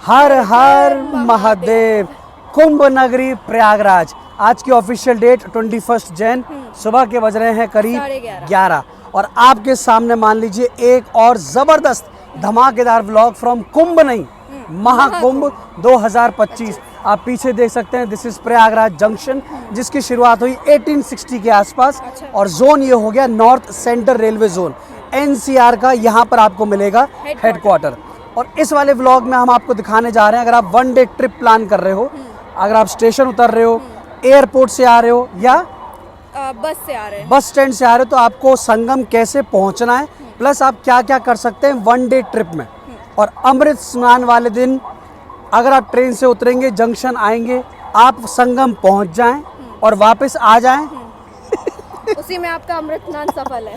हर हर महादेव। कुंभ नगरी प्रयागराज, आज की ऑफिशियल डेट 21 जैन, सुबह के बज रहे हैं करीब 11 और आपके सामने मान लीजिए एक और जबरदस्त धमाकेदार व्लॉग फ्रॉम कुंभ नहीं, महाकुंभ 2025। आप पीछे देख सकते हैं, दिस इज प्रयागराज जंक्शन, जिसकी शुरुआत हुई 1860 के आसपास और जोन ये हो गया north central railway zone, NCR का यहाँ पर आपको मिलेगा हेडक्वार्टर। और इस वाले व्लॉग में हम आपको दिखाने जा रहे हैं, अगर आप वन डे ट्रिप प्लान कर रहे हो, अगर आप स्टेशन उतर रहे हो, एयरपोर्ट से आ रहे हो या बस से आ रहे हैं, बस स्टैंड से आ रहे हो, तो आपको संगम कैसे पहुंचना है, प्लस आप क्या क्या कर सकते हैं वन डे ट्रिप में। और अमृत स्नान वाले दिन अगर आप ट्रेन से उतरेंगे, जंक्शन आएंगे, आप संगम पहुंच जाएं और वापस आ जाएं, उसी में आपका अमृत स्नान सफल है।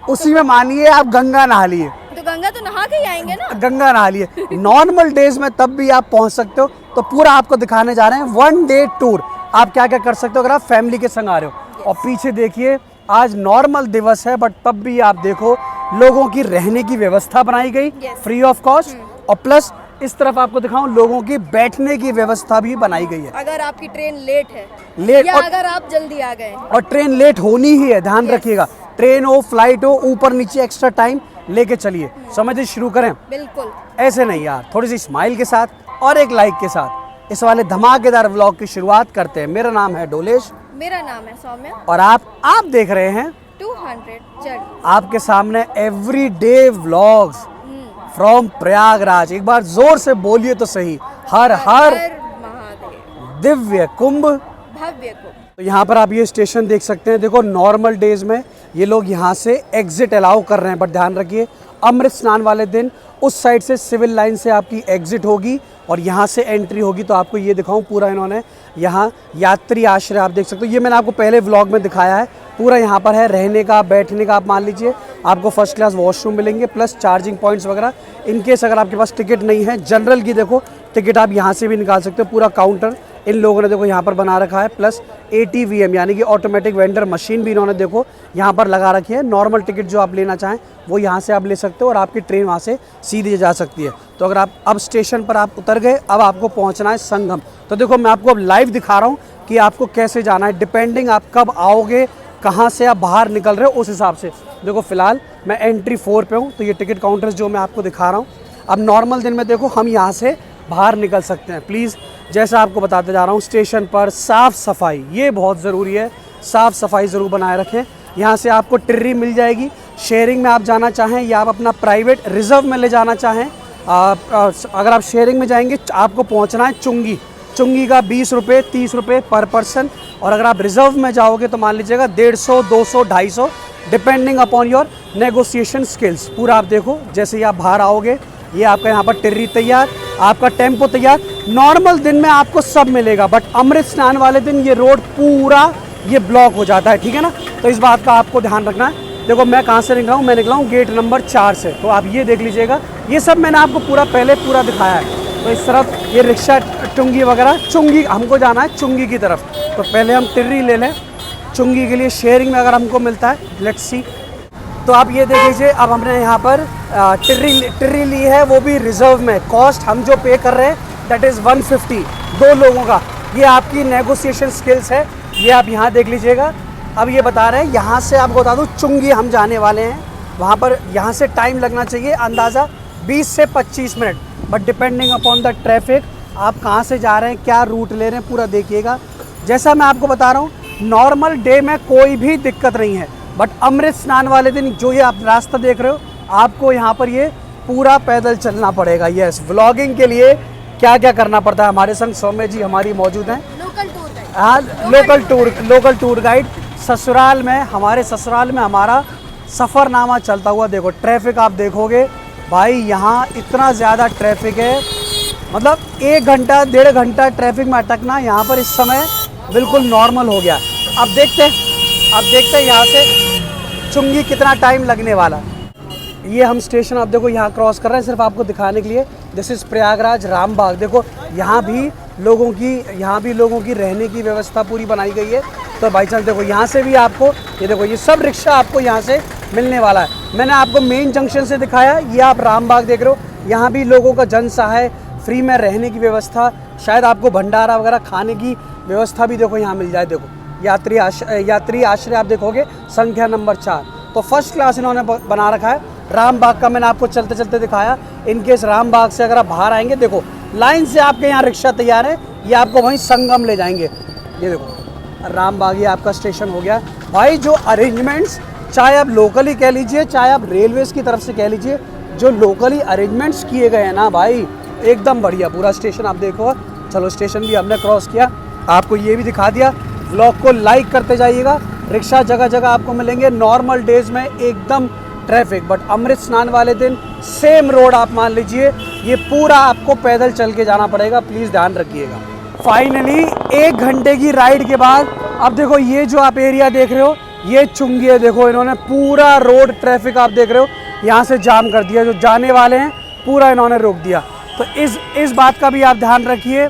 उसी में मानिए आप गंगा नहा लिए, तो गंगा तो नहा के ही आएंगे ना। गंगा नहा लिए। नॉर्मल डेज में तब भी आप पहुंच सकते हो। तो पूरा आपको दिखाने जा रहे हैं वन डे टूर, आप क्या क्या कर सकते हो अगर आप फैमिली के संग आ रहे हो। और पीछे देखिए, आज नॉर्मल दिवस है बट तब भी आप देखो लोगों की रहने की व्यवस्था बनाई गई फ्री ऑफ कॉस्ट, और प्लस इस तरफ आपको दिखाऊं लोगों की बैठने की व्यवस्था भी बनाई गई है। अगर आपकी ट्रेन लेट है या अगर आप जल्दी आ गए, और ट्रेन लेट होनी ही है, ध्यान रखिएगा, ट्रेन हो फ्लाइट हो, ऊपर नीचे एक्स्ट्रा टाइम लेके चलिए। समझिए, शुरू करें? बिल्कुल ऐसे नहीं यार, थोड़ी सी स्माइल के साथ और एक लाइक के साथ इस वाले धमाकेदार व्लॉग की शुरुआत करते हैं। मेरा नाम है डोलेश, मेरा नाम है सौम्या और आप देख रहे हैं 200 जर्नी। आपके सामने एवरीडे व्लॉग्स फ्रॉम प्रयागराज। एक बार जोर से बोलिए तो सही, हर हर महादेव, दिव्य कुंभ भव्य कुंभ। तो यहाँ पर आप ये स्टेशन देख सकते हैं। देखो, नॉर्मल डेज में ये लोग यहाँ से एग्जिट अलाउ कर रहे हैं, बट ध्यान रखिए अमृत स्नान वाले दिन उस साइड से सिविल लाइन से आपकी एग्जिट होगी और यहाँ से एंट्री होगी। तो आपको ये दिखाऊं, पूरा इन्होंने यहाँ यात्री आश्रय आप देख सकते हो, ये मैंने आपको पहले व्लॉग में दिखाया है। पूरा यहाँ पर है रहने का, बैठने का। आप मान लीजिए आपको फर्स्ट क्लास वॉशरूम मिलेंगे, प्लस चार्जिंग पॉइंट्स वगैरह। इनकेस अगर आपके पास टिकट नहीं है जनरल की, देखो टिकट आप यहाँ से भी निकाल सकते हो। पूरा काउंटर इन लोगों ने देखो यहाँ पर बना रखा है, प्लस ATVM यानी कि ऑटोमेटिक वेंडर मशीन भी इन्होंने देखो यहाँ पर लगा रखी है। नॉर्मल टिकट जो आप लेना चाहें वो यहाँ से आप ले सकते हो और आपकी ट्रेन वहाँ से सीधी जा सकती है। तो अगर आप अब स्टेशन पर आप उतर गए, अब आपको पहुँचना है संगम। तो देखो, मैं आपको अब लाइव दिखा रहा हूँ कि आपको कैसे जाना है, डिपेंडिंग आप कब आओगे, कहाँ से आप बाहर निकल रहे हो, उस हिसाब से। देखो, फिलहाल मैं एंट्री 4 पे हूँ, तो ये टिकट काउंटर्स जो मैं आपको दिखा रहा हूँ। अब नॉर्मल दिन में देखो हम यहाँ से बाहर निकल सकते हैं। प्लीज़, जैसा आपको बताते जा रहा हूँ, स्टेशन पर साफ़ सफाई ये बहुत ज़रूरी है, साफ़ सफाई ज़रूर बनाए रखें। यहाँ से आपको टिर्री मिल जाएगी। शेयरिंग में आप जाना चाहें या आप अपना प्राइवेट रिजर्व में ले जाना चाहें, अगर आप शेयरिंग में जाएंगे आपको पहुँचना है चुंगी। चुंगी का 20 रुपये 30 रुपये पर पर्सन, और अगर आप रिजर्व में जाओगे तो मान लीजिएगा 150 200 250, depending upon your negotiation skills. पूरा आप देखो, जैसे ही आप बाहर आओगे ये आपका यहाँ पर टिर्री तैयार, आपका टेम्पो तैयार। नॉर्मल दिन में आपको सब मिलेगा, बट अमृत स्नान वाले दिन ये रोड पूरा ये ब्लॉक हो जाता है, ठीक है ना। तो इस बात का आपको ध्यान रखना है। देखो, मैं कहाँ से निकला हूँ, मैं निकला हूँ गेट नंबर 4 से। तो आप ये देख लीजिएगा, ये सब मैंने आपको पूरा दिखाया है। तो इस तरफ ये रिक्शा टुंगी वगैरह, चुंगी हमको जाना है चुंगी की तरफ। तो पहले हम टिर्री ले लें चुंगी के लिए, शेयरिंग में अगर हमको मिलता है, लेट्स सी। तो आप ये देख लीजिए, अब हमने यहाँ पर टिर्री ली है, वो भी रिजर्व में। कॉस्ट हम जो पे कर रहे हैं दैट इज़ 150 2 लोगों का। ये आपकी नेगोशिएशन स्किल्स है, ये आप यहाँ देख लीजिएगा। अब ये बता रहे हैं, यहाँ से आपको बता दूँ चुंगी हम जाने वाले हैं, वहाँ पर यहाँ से टाइम लगना चाहिए अंदाज़ा 20 से 25 minute, but depending upon the traffic आप कहाँ से जा रहे हैं, क्या रूट ले रहे हैं, पूरा देखिएगा। जैसा मैं आपको बता रहा हूँ, नॉर्मल डे में कोई भी दिक्कत नहीं है, बट अमृत स्नान वाले दिन जो ये आप रास्ता देख रहे हो, आपको यहाँ पर ये पूरा पैदल चलना पड़ेगा। यस, व्लॉगिंग के लिए क्या क्या करना पड़ता है, हमारे संग सौम्य जी हमारी मौजूद हैं, लोकल टूर गाइड। ससुराल में, हमारे ससुराल में हमारा सफ़रनामा चलता हुआ। देखो ट्रैफिक आप देखोगे भाई, यहाँ इतना ज़्यादा ट्रैफिक है, मतलब 1 घंटा 1.5 घंटा ट्रैफिक में अटकना यहाँ पर इस समय बिल्कुल नॉर्मल हो गया। अब देखते हैं यहाँ से चुंगी कितना टाइम लगने वाला। ये हम स्टेशन आप देखो यहाँ क्रॉस कर रहे हैं, सिर्फ आपको दिखाने के लिए। This is Prayagraj Rambagh. देखो यहाँ भी लोगों की रहने की व्यवस्था पूरी बनाई गई है। तो बाई चांस देखो, यहाँ से भी आपको ये देखो, ये सब रिक्शा आपको यहाँ से मिलने वाला है। मैंने आपको मेन जंक्शन से दिखाया, ये आप रामबाग देख रहे हो, यहाँ भी लोगों का जन सहाय फ्री में रहने की व्यवस्था, शायद आपको भंडारा वगैरह खाने की व्यवस्था भी देखो यहाँ मिल जाए। देखो यात्री आश्रय आप देखोगे संख्या नंबर 4, तो फर्स्ट क्लास इन्होंने बना रखा है। राम बाग का मैंने आपको चलते चलते दिखाया। इनकेस राम बाग से अगर आप बाहर आएंगे, देखो लाइन से आपके यहाँ रिक्शा तैयार है, ये आपको वहीं संगम ले जाएंगे। ये देखो राम बाग ये आपका स्टेशन हो गया भाई। जो अरेंजमेंट्स, चाहे आप लोकली कह लीजिए चाहे आप रेलवेज़ की तरफ से कह लीजिए, जो लोकली अरेंजमेंट्स किए गए हैं ना भाई, एकदम बढ़िया। पूरा स्टेशन आप देखो। चलो स्टेशन भी हमने क्रॉस किया, आपको ये भी दिखा दिया। व्लॉग को लाइक करते जाइएगा। रिक्शा जगह जगह आपको मिलेंगे। नॉर्मल डेज में एकदम ट्रैफिक, बट अमृत स्नान वाले दिन सेम रोड आप मान लीजिए, ये पूरा आपको पैदल चल के जाना पड़ेगा। प्लीज़ ध्यान रखिएगा। फाइनली 1 घंटे की राइड के बाद अब देखो ये जो आप एरिया देख रहे हो, ये चुंगी है। देखो इन्होंने पूरा रोड ट्रैफिक आप देख रहे हो यहाँ से जाम कर दिया। जो जाने वाले हैं पूरा इन्होंने रोक दिया। तो इस बात का भी आप ध्यान रखिए,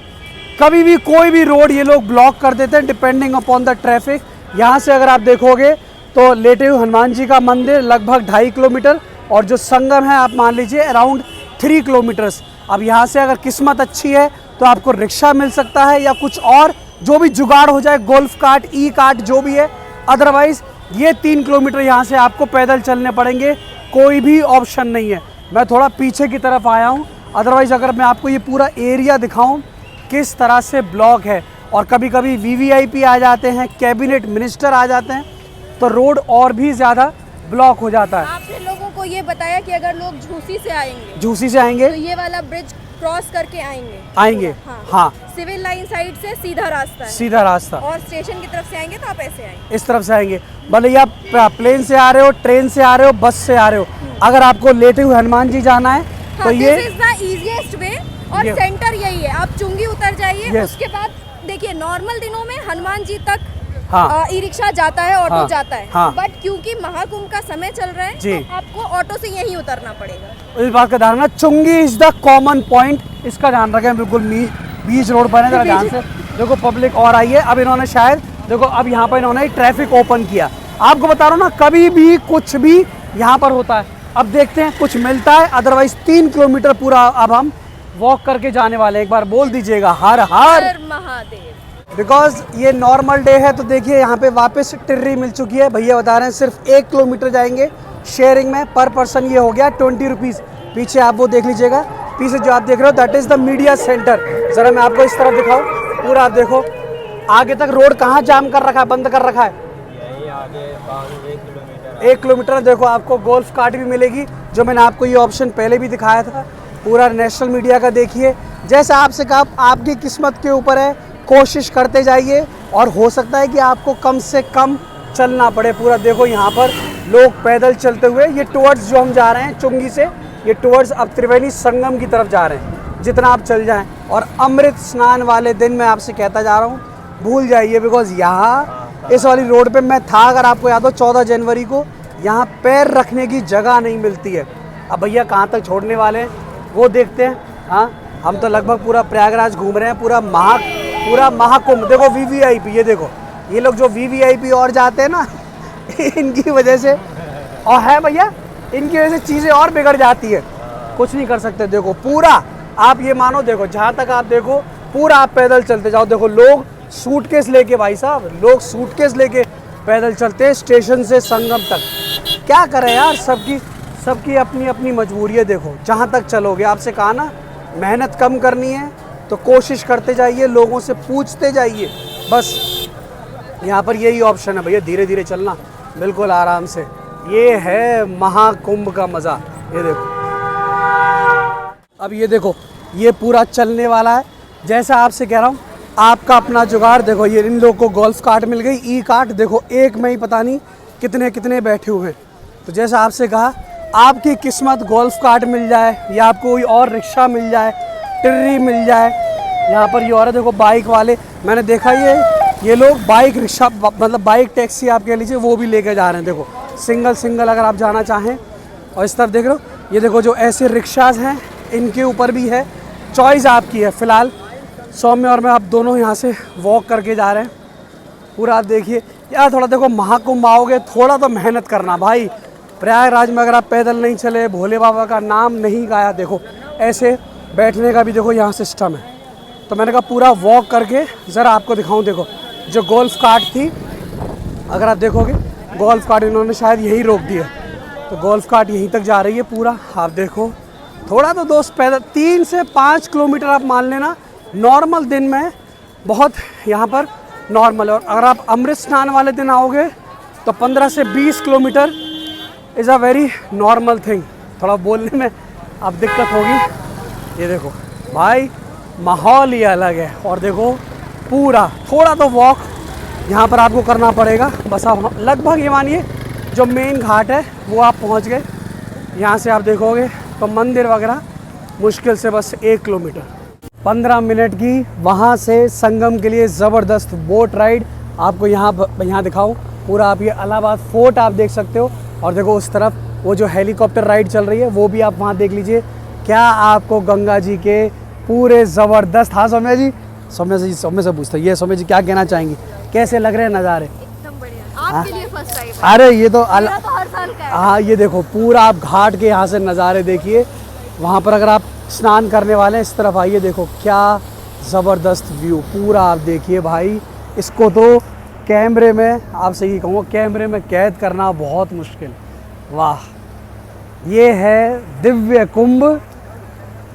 कभी भी कोई भी रोड ये लोग ब्लॉक कर देते हैं डिपेंडिंग अपॉन द ट्रैफिक। यहाँ से अगर आप देखोगे तो लेटे हुए हनुमान जी का मंदिर लगभग 2.5 किलोमीटर, और जो संगम है आप मान लीजिए अराउंड 3 किलोमीटर्स। अब यहाँ से अगर किस्मत अच्छी है तो आपको रिक्शा मिल सकता है या कुछ और जो भी जुगाड़ हो जाए, गोल्फ कार्ट, ई कार्ट जो भी है। अदरवाइज़ ये 3 किलोमीटर यहाँ से आपको पैदल चलने पड़ेंगे, कोई भी ऑप्शन नहीं है। मैं थोड़ा पीछे की तरफ आया हूँ। अदरवाइज़ अगर मैं आपको ये पूरा एरिया दिखाऊँ किस तरह से ब्लॉक है, और कभी कभी वीवीआईपी आ जाते हैं, कैबिनेट मिनिस्टर आ जाते हैं, तो रोड और भी ज़्यादा ब्लॉक हो जाता है। आपने लोगों को ये बताया कि अगर लोग झूसी से आएंगे तो ये वाला ब्रिज क्रॉस करके आएंगे। हाँ। सिविल लाइन साइड से सीधा रास्ता है, और स्टेशन की तरफ से आएंगे तो आप ऐसे आएंगे, इस तरफ से आएंगे। भले आप प्लेन से आ रहे हो, ट्रेन से आ रहे हो, बस से आ रहे हो, अगर आपको लेटे हुए हनुमान जी जाना है तो ये this is the easiest way. और सेंटर यही है, आप चुंगी उतर जाइए। उसके बाद देखिए नॉर्मल दिनों में हनुमान जी तक ई रिक्शा जाता है, ऑटो जाता है, बट क्योंकि महाकुंभ का समय चल रहा है तो आपको ऑटो से यहीं उतरना पड़ेगा। इस बात का ध्यान रखना, चुंगी इज द कॉमन पॉइंट, इसका ध्यान रखें। बिल्कुल बीच रोड पर है, जरा ध्यान से देखो। पब्लिक और आई है। अब इन्होंने शायद देखो, अब यहाँ पर इन्होंने ट्रैफिक ओपन किया। आपको बता रहा हूँ ना, कभी भी कुछ भी यहाँ पर होता है। अब देखते हैं कुछ मिलता है। अदरवाइज 3 किलोमीटर पूरा अब हम वॉक करके जाने वाले हैं। एक बार बोल दीजिएगा हर हर महादेव। बिकॉज ये नॉर्मल डे है, तो देखिए यहाँ पे वापस टिर्री मिल चुकी है। भैया बता रहे हैं सिर्फ 1 किलोमीटर जाएंगे शेयरिंग में, पर पर्सन ये हो गया 20 रुपीज़। पीछे आप वो देख लीजिएगा, पीछे जो आप देख रहे हो that is the media centre. ज़रा मैं आपको इस तरफ दिखाऊँ, पूरा आप देखो आगे तक रोड कहाँ जाम कर रखा है, बंद कर रखा है। यही आगे 1 किलोमीटर देखो आपको गोल्फ कार्ट भी मिलेगी, जो मैंने आपको ये ऑप्शन पहले भी दिखाया था। पूरा नेशनल मीडिया का देखिए। जैसा आपसे कहा, आपकी किस्मत के ऊपर है, कोशिश करते जाइए, और हो सकता है कि आपको कम से कम चलना पड़े। पूरा देखो यहाँ पर लोग पैदल चलते हुए, ये टुवर्ड्स जो हम जा रहे हैं चुंगी से, ये टुवर्ड्स अब त्रिवेणी संगम की तरफ जा रहे हैं। जितना आप चल जाएं, और अमृत स्नान वाले दिन मैं आपसे कहता जा रहा हूँ, भूल जाइए। बिकॉज यहाँ इस वाली रोड पे मैं था, अगर आपको याद हो 14 जनवरी को, यहाँ पैर रखने की जगह नहीं मिलती है। अब भैया कहाँ तक छोड़ने वाले हैं वो देखते हैं। हाँ, हम तो लगभग पूरा प्रयागराज घूम रहे हैं, पूरा महाकुंभ। देखो वीवीआईपी, ये देखो ये लोग जो वीवीआईपी और जाते हैं ना इनकी वजह से, और है भैया इनकी वजह से चीज़ें और बिगड़ जाती है। कुछ नहीं कर सकते। देखो पूरा आप ये मानो, देखो जहाँ तक आप देखो पूरा आप पैदल चलते जाओ। देखो लोग सूटकेस लेके, भाई साहब लोग सूटकेस लेके पैदल चलते हैं स्टेशन से संगम तक। क्या करें यार, सबकी अपनी अपनी मजबूरी है। देखो जहाँ तक चलोगे, आपसे कहा ना मेहनत कम करनी है तो कोशिश करते जाइए, लोगों से पूछते जाइए। बस यहाँ पर यही ऑप्शन है भैया, धीरे धीरे चलना, बिल्कुल आराम से। ये है महाकुंभ का मज़ा। ये देखो, अब ये देखो ये पूरा चलने वाला है। जैसा आपसे कह रहा हूँ, आपका अपना जुगाड़। देखो ये इन लोगों को गोल्फ कार्ट मिल गई, ई कार्ट। देखो एक में ही पता नहीं कितने कितने बैठे हुए हैं। तो जैसा आपसे कहा, आपकी किस्मत गोल्फ कार्ट मिल जाए, या आपको कोई और रिक्शा मिल जाए, टिर्री मिल जाए। यहाँ पर ये और है, देखो बाइक वाले, मैंने देखा ये लोग बाइक रिक्शा, मतलब बाइक टैक्सी आप कह लीजिए, वो भी लेके जा रहे हैं। देखो सिंगल अगर आप जाना चाहें। और इस तरफ देख रहे हो, ये देखो जो ऐसे रिक्शाज हैं इनके ऊपर भी है, चॉइस आपकी है। फ़िलहाल सौम्य और मैं आप दोनों यहाँ से वॉक करके जा रहे हैं। पूरा आप देखिए यार, थोड़ा देखो महाकुंभ आओगे, थोड़ा तो मेहनत करना भाई। प्रयागराज में अगर आप पैदल नहीं चले, भोले बाबा का नाम नहीं गाया, देखो ऐसे बैठने का भी देखो यहाँ सिस्टम है। तो मैंने कहा पूरा वॉक करके ज़रा आपको दिखाऊं। देखो जो गोल्फ कार्ट थी, अगर आप देखोगे गोल्फ कार्ट इन्होंने शायद यही रोक दिया, तो गोल्फ कार्ट यहीं तक जा रही है पूरा। आप देखो थोड़ा तो दोस्त पैदल 3 से 5 किलोमीटर आप मान लेना नॉर्मल दिन में, बहुत यहाँ पर नॉर्मल है। और अगर आप अमृत स्नान वाले दिन आओगे तो 15 से 20 kilometre is a very normal thing. थोड़ा बोलने में अब दिक्कत होगी। ये देखो भाई माहौल ही अलग है। और देखो पूरा थोड़ा तो वॉक यहाँ पर आपको करना पड़ेगा। बस आप लगभग ये मानिए जो मेन घाट है वो आप पहुँच गए। यहाँ से आप देखोगे तो मंदिर वगैरह मुश्किल से बस 1 किलोमीटर 15 मिनट की वहाँ से संगम के लिए ज़बरदस्त बोट राइड आपको यहाँ दिखाऊँ। पूरा आप ये इलाहाबाद फोर्ट आप देख सकते हो। और देखो उस तरफ वो जो हेलीकॉप्टर राइड चल रही है वो भी आप वहाँ देख लीजिए। क्या आपको गंगा जी के पूरे ज़बरदस्त। हाँ सौम्या जी, सौम्या से पूछता ये सौम्या जी क्या कहना चाहेंगी, कैसे लग रहे हैं नज़ारे? एकदम बढ़िया। आपके लिए फर्स्ट टाइम। अरे ये तो हर साल का है। हाँ ये देखो पूरा आप घाट के यहाँ से नज़ारे देखिए। वहाँ पर अगर आप स्नान करने वाले हैं इस तरफ आइए, देखो क्या ज़बरदस्त व्यू पूरा आप देखिए भाई। इसको तो कैमरे में आपसे ये कहूँगा कैमरे में कैद करना बहुत मुश्किल। वाह, ये है दिव्य कुंभ,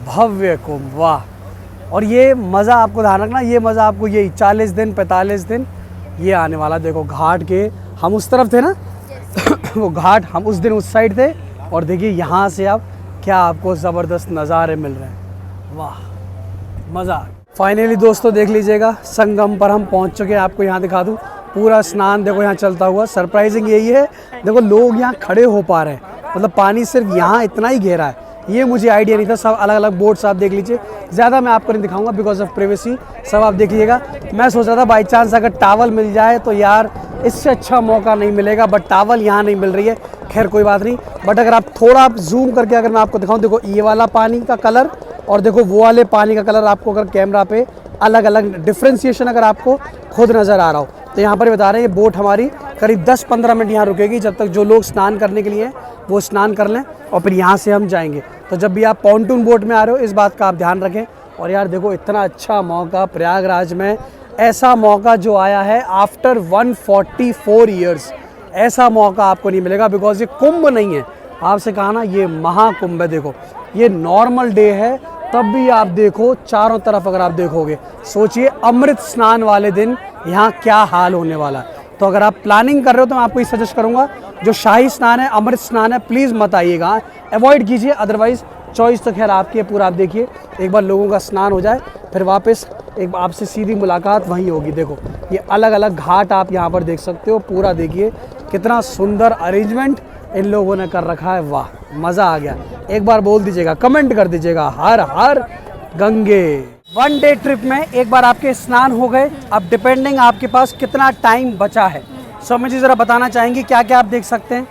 भव्य कुंभ। वाह। और ये मज़ा आपको ध्यान रखना, ये मज़ा आपको यही 40 दिन 45 दिन ये आने वाला। देखो घाट के हम उस तरफ थे ना वो घाट हम उस दिन उस साइड थे। और देखिए यहाँ से आप क्या आपको ज़बरदस्त नज़ारे मिल रहे हैं। वाह मज़ा। फाइनली दोस्तों देख लीजिएगा संगम पर हम पहुँच चुके हैं। आपको यहाँ दिखा दूँ पूरा स्नान देखो यहाँ चलता हुआ। सरप्राइजिंग यही है, देखो लोग यहाँ खड़े हो पा रहे हैं, मतलब पानी सिर्फ यहाँ इतना ही गहरा है। ये मुझे आइडिया नहीं था। सब अलग अलग बोट्स आप देख लीजिए। ज़्यादा मैं आपको नहीं दिखाऊंगा बिकॉज ऑफ प्राइवेसी। सब आप देख लीजिएगा। मैं सोच रहा था बाई चांस अगर टावल मिल जाए तो यार इससे अच्छा मौका नहीं मिलेगा, बट टावल यहाँ नहीं मिल रही है। खैर कोई बात नहीं। बट अगर आप थोड़ा जूम करके अगर मैं आपको दिखाऊँ, देखो ये वाला पानी का कलर और देखो वो वाले पानी का कलर आपको अगर कैमरा पे अलग अलग डिफ्रेंसिएशन अगर आपको खुद नज़र आ रहा हो तो यहाँ पर बता रहे हैं ये बोट हमारी करीब 10-15 मिनट यहाँ रुकेगी, जब तक जो लोग स्नान करने के लिए वो स्नान कर लें और फिर यहाँ से हम जाएंगे। तो जब भी आप पॉन्टून बोट में आ रहे हो इस बात का आप ध्यान रखें। और यार देखो इतना अच्छा मौका प्रयागराज में, ऐसा मौका जो आया है आफ्टर 144 ईयर्स, ऐसा मौका आपको नहीं मिलेगा। बिकॉज ये कुंभ नहीं है, आपसे कहा ना ये महाकुंभ है। देखो ये नॉर्मल डे है तब भी आप देखो चारों तरफ अगर आप देखोगे, सोचिए अमृत स्नान वाले दिन यहाँ क्या हाल होने वाला है। तो अगर आप प्लानिंग कर रहे हो तो मैं आपको ये सजेस्ट करूँगा जो शाही स्नान है, अमृत स्नान है, प्लीज़ मत आइएगा, अवॉइड कीजिए। अदरवाइज़ चॉइस तो खैर आपकी है पूरा। आप देखिए एक बार लोगों का स्नान हो जाए फिर वापस एक आपसे सीधी मुलाकात वहीं होगी। देखो ये अलग अलग घाट आप यहाँ पर देख सकते हो। पूरा देखिए कितना सुंदर अरेंजमेंट इन लोगों ने कर रखा है। वाह मज़ा आ गया। एक बार बोल दीजिएगा, कमेंट कर दीजिएगा हर हर गंगे। 1 डे ट्रिप में एक बार आपके स्नान हो गए, अब डिपेंडिंग आपके पास कितना टाइम बचा है। सौम्या जी ज़रा बताना चाहेंगी क्या क्या आप देख सकते हैं?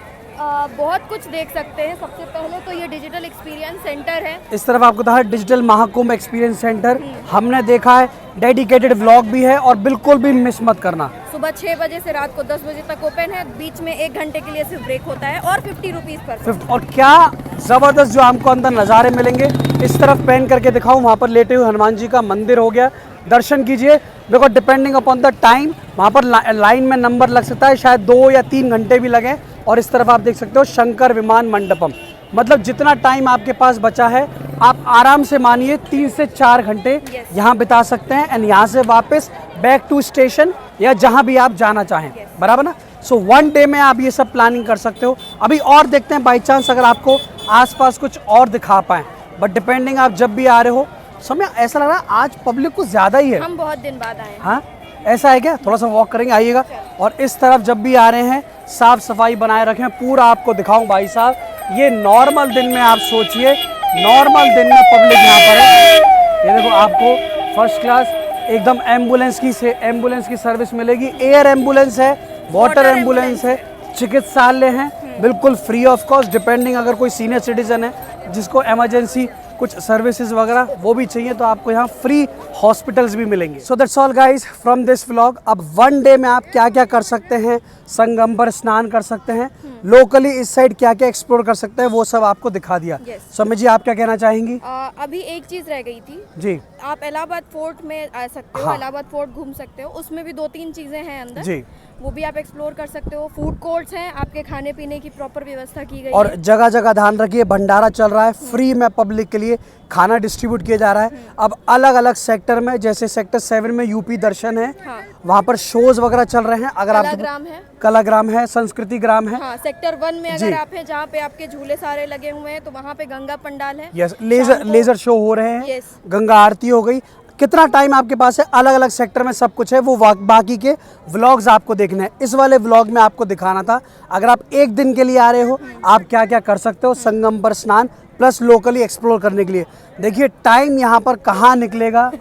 बहुत कुछ देख सकते हैं। सबसे पहले तो ये डिजिटल एक्सपीरियंस सेंटर है। इस तरफ आपको था डिजिटल महाकुंभ एक्सपीरियंस सेंटर। हमने देखा है डेडिकेटेड व्लॉग भी है और बिल्कुल भी मिस मत करना। सुबह 6 बजे से रात को 10 बजे तक ओपन है। बीच में 1 घंटे के लिए सिर्फ ब्रेक होता है और 50 रुपीज़ पर। और क्या ज़बरदस्त जो हमको अंदर नज़ारे मिलेंगे। इस तरफ पैन करके दिखाऊँ, वहाँ पर लेटे हुए हनुमान जी का मंदिर हो गया, दर्शन कीजिए। देखो डिपेंडिंग अपॉन द टाइम वहाँ पर लाइन में नंबर लग सकता है, शायद 2 या 3 घंटे भी लगे। और इस तरफ आप देख सकते हो शंकर विमान मंडपम, मतलब जितना टाइम आपके पास बचा है आप आराम से मानिए 3 से 4 घंटे यहाँ बिता सकते हैं। एंड यहाँ से वापस बैक टू स्टेशन या जहाँ भी आप जाना चाहें, बराबर ना। सो 1 डे में आप ये सब प्लानिंग कर सकते हो। अभी और देखते हैं बाई चांस अगर आपको आसपास कुछ और दिखा पाएँ, बट डिपेंडिंग आप जब भी आ रहे हो। समय ऐसा लग रहा है आज पब्लिक कुछ ज़्यादा ही है। हम बहुत दिन बाद आए हैं। हाँ ऐसा है क्या? थोड़ा सा वॉक करेंगे, आइएगा। और इस तरफ जब भी आ रहे हैं साफ सफाई बनाए रखें। पूरा आपको दिखाऊं भाई साहब, ये नॉर्मल दिन में आप सोचिए, नॉर्मल दिन में पब्लिक यहाँ पर है। ये देखो आपको फर्स्ट क्लास एकदम एम्बुलेंस की सर्विस मिलेगी। एयर एम्बुलेंस है, वाटर एम्बुलेंस है, चिकित्सालय हैं बिल्कुल फ्री ऑफ कॉस्ट। डिपेंडिंग अगर कोई सीनियर सिटीजन है जिसको इमरजेंसी कुछ सर्विसेज वगैरह वो भी चाहिए तो आपको यहाँ फ्री हॉस्पिटल्स भी मिलेंगे। So that's all guys from this vlog. अब 1 डे में आप क्या क्या कर सकते हैं, संगम पर स्नान कर सकते हैं। लोकली इस साइड क्या क्या एक्सप्लोर कर सकते हैं वो सब आपको दिखा दिया। Yes. सौम्या जी आप क्या कहना चाहेंगी? अभी एक चीज रह गई थी जी आप इलाहाबाद फोर्ट में आ सकते हो। हाँ। इलाहाबाद फोर्ट घूम सकते हो, उसमें भी 2-3 चीजें हैं अंदर जी, वो भी आप एक्सप्लोर कर सकते हो। फूड कोर्ट्स हैं, आपके खाने पीने की प्रॉपर व्यवस्था की गई और है। जगह जगह ध्यान रखिए भंडारा चल रहा है, फ्री में पब्लिक के लिए खाना डिस्ट्रीब्यूट किया जा रहा है। अब अलग अलग सेक्टर में, जैसे सेक्टर 7 में यूपी दर्शन है, हाँ। वहाँ पर शोज वगैरह चल रहे हैं। अगर आप कलाग्राम है, कलाग्राम है, संस्कृति ग्राम है, हाँ। सेक्टर 1 में जी। अगर आप हैं जहाँ पे आपके झूले सारे लगे हुए हैं तो वहाँ पे गंगा पंडाल है। यस, लेजर शो हो रहे हैं, यस। गंगा आरती हो गई। कितना टाइम आपके पास है? अलग अलग सेक्टर में सब कुछ है, वो बाकी के व्लॉग्स आपको देखने हैं। इस वाले व्लॉग में आपको दिखाना था अगर आप एक दिन के लिए आ रहे हो आप क्या क्या कर सकते हो संगम पर स्नान प्लस लोकली एक्सप्लोर करने के लिए। देखिए टाइम यहाँ पर कहाँ निकलेगा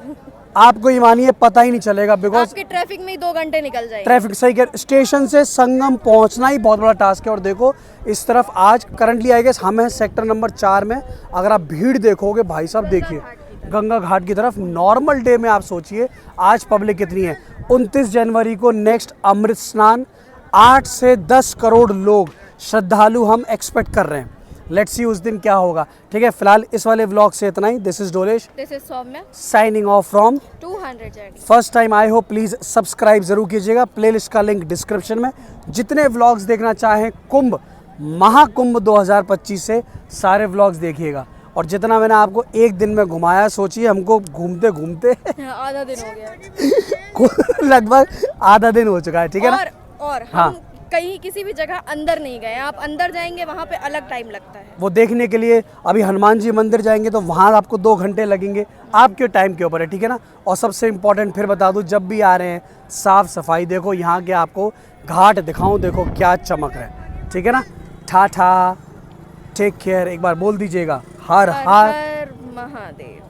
आपको ये मानिए पता ही नहीं चलेगा, बिकॉज आपके ट्रैफिक में ही 2 घंटे निकल जाएंगे। ट्रैफिक सही कर, स्टेशन से संगम पहुंचना ही बहुत बड़ा टास्क है। और देखो इस तरफ आज करंटली आई गेस हम हैं सेक्टर नंबर 4 में। अगर आप भीड़ देखोगे भाई साहब, देखिए गंगा घाट की तरफ। नॉर्मल डे में आप सोचिए आज पब्लिक कितनी है। 29 जनवरी को नेक्स्ट अमृत स्नान, 8 से 10 करोड़ लोग श्रद्धालु हम एक्सपेक्ट कर रहे हैं। लेट्स सी उस दिन क्या होगा। ठीक है, फिलहाल इस वाले व्लॉग से इतना ही। This is Dolesh, this is Saumya, signing off from 200 journey. First time आए हो प्लीज़ सब्सक्राइब जरूर कीजिएगा। प्लेलिस्ट का लिंक डिस्क्रिप्शन में। जितने व्लॉग्स देखना चाहें कुंभ महाकुंभ 2025 से सारे व्लॉग्स देखिएगा। और जितना मैंने आपको एक दिन में घुमाया, सोचिए हमको घूमते घूमते आधा दिन हो गया, लगभग आधा दिन हो चुका है। ठीक है ना? और हम हाँ। कहीं किसी भी जगह अंदर नहीं गए। आप अंदर जाएंगे वहाँ पे अलग टाइम लगता है वो देखने के लिए। अभी हनुमान जी मंदिर जाएंगे तो वहाँ आपको 2 घंटे लगेंगे, आपके टाइम के ऊपर है। ठीक है ना? और सबसे इम्पोर्टेंट फिर बता दूँ, जब भी आ रहे हैं साफ़ सफाई देखो, यहाँ के आपको घाट दिखाऊँ, देखो क्या चमक रहा है। ठीक है ना? टाटा, टेक केयर, एक बार बोल दीजिएगा हर हर हर महादेव।